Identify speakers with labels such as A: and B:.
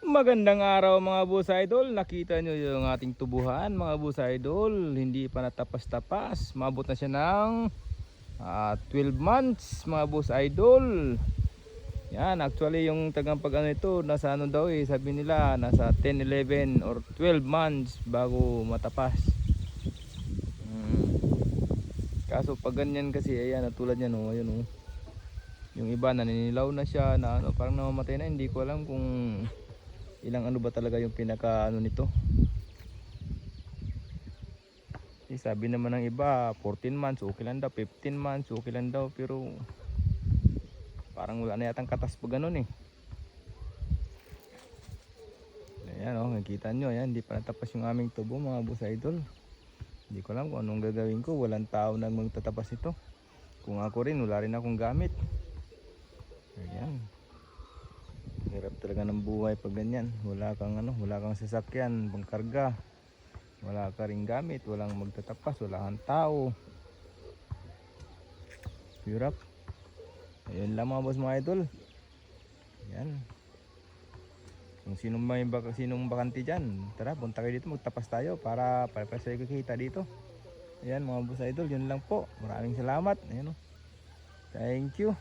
A: Magandang araw mga boss idol. Nakita nyo yung ating tubuhan mga boss idol. Hindi pa natapas-tapas. Mabot na siya ng 12 months mga boss idol. Yan, actually yung tagang pag ano ito, nasa ano daw sabi nila nasa 10, 11 or 12 months bago matapas. Kaso pag ganyan kasi, ayan, tulad yan ayun yung iba naninilaw na siya na ano, parang namamatay na. Hindi ko alam kung ilang ano ba talaga yung pinaka ano nito. Sabi naman ng iba 14 months okay lang daw, 15 months okay lang daw, pero parang wala na yatang katas pag ganun eh. Ayan nakikita nyo, ayan, hindi pa natapas yung aming tubo mga boss idol. Hindi ko alam kung anong gagawin ko, walang tao nang magtatapas ito. Kung ako rin, wala rin akong gamit. Ayan, hirap talaga ng buhay pag ganyan. Wala kang sasakyan pangkarga, wala ka ring gamit, walang magtatapas, wala kang tao. Hirap. Ayun lang mga boss mga idol. Yan. Kung sinong bakante dyan, tara punta kayo dito, magtapas tayo para sa kita dito. Ayan mga boss idol, yun lang po. Maraming salamat. Ayan, thank you.